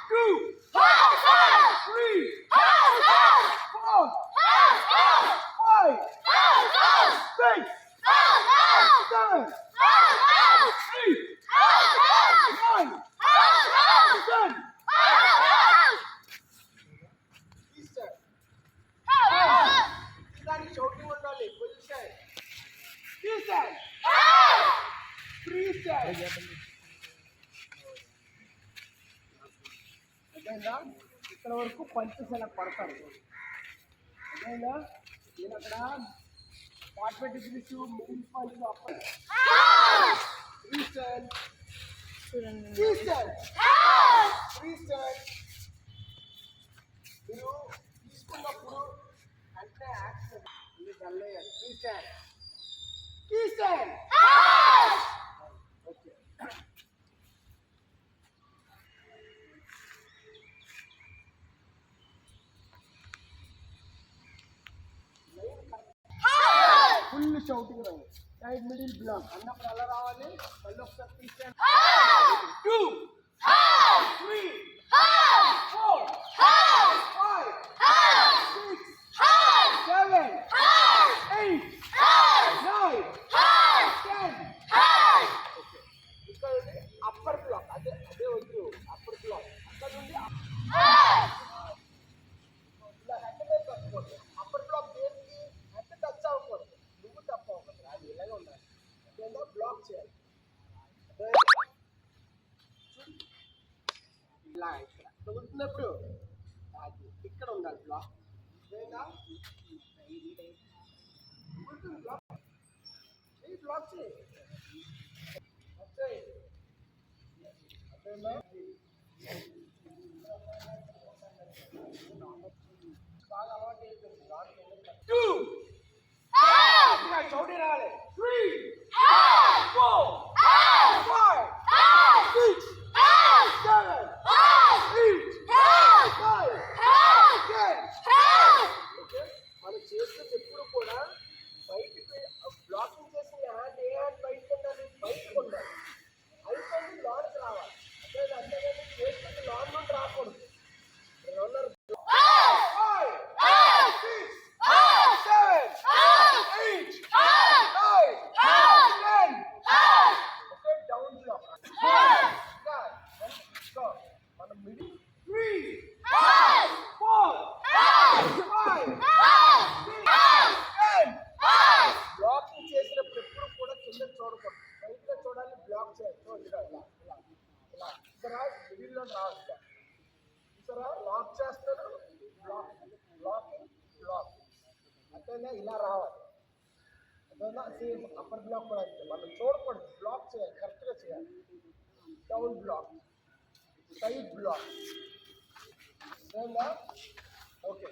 2, 3, 4, 5, 6, 7, 8, 9, 10. Easter. దానికి shouting ఉండాలి. Position. Easter. Freestyle. అదేనా ఇక్కడ వరకు పంచెస్ అలా పడతారు. అదేనా నేను అక్కడ 45 degrees middle punch upper freestyle freestyle freestyle మీరు తీసుకున్నప్పుడు అంటే యాక్షన్ ఇది డల్లయ్యాలి. Freestyle freestyle okay full shouting రావాలి. సైడ్ మిడిల్ బ్లాక్ అన్నప్పుడు అలా రావాలి. మళ్ళీ ఒకసారి తీసాను 2, 3, 4, 5, 6, 7, 8, 9, 10. ఇక్కడ అప్పర్ బ్లాక్ అదే వద్దు. అప్పర్ బ్లాక్ అక్కడ నుండి ఇలా హెడ్ మీద తప్పకూడదు. అప్పర్ బ్లాక్ దేనికి హెడ్ టచ్ అవ్వకూడదు. నువ్వు తప్ప అవ్వకూడదు. అది ఇలాగే ఉండాలి. అదేంటో బ్లాక్ చేయాలి. ఇలా ఇక్కడ తగులుతున్నప్పుడు అది ఇక్కడ ఉండాలి బ్లాక్. బ్లాక్ బ్లాక్ చేయి అదేనా బాగా అలవాటు అయిపోయింది. చౌడీ రావాలి. 3, 4, 5, 6, 7, 8, 9, 10. ఓకే మనం చేస్తుంది ఎప్పుడు కూడా బయటికి బ్లాకింగ్ చేసిన హ్యాండ్ ఏ హ్యాండ్ బయటకు ఉండాలి? బయటకు ఉండాలి. అయిపోయింది లోనికి రావాలి. అంతేగాని చేస్తుంది లోన్ నుండి రాకూడదు. రన్నర్ 5, 6, 7, 8, 9, 10. Okay down block. మనం మిడిల్ 3, 4, 5, 6, 10. బ్లాకింగ్ చేసినప్పుడు ఎప్పుడు కూడా కింద చూడకూడదు. బయటగా చూడాలి. బ్లాక్ చేయాలి. చూడండి ఇలా ఇలా ఇలా ఇద్దరా మిడిల్లో రావాలి. ఇద్దరా లాక్ చేస్తారు. బ్లాక్ బ్లాకింగ్ బ్లాక్ అంతేనా ఇలా రావాలి. అదేనా సేమ్ అప్పర్ బ్లాక్ కూడా అంతే. మనం చూడకూడదు. బ్లాక్ చేయాలి. కరెక్ట్గా చేయాలి. Down block side block okay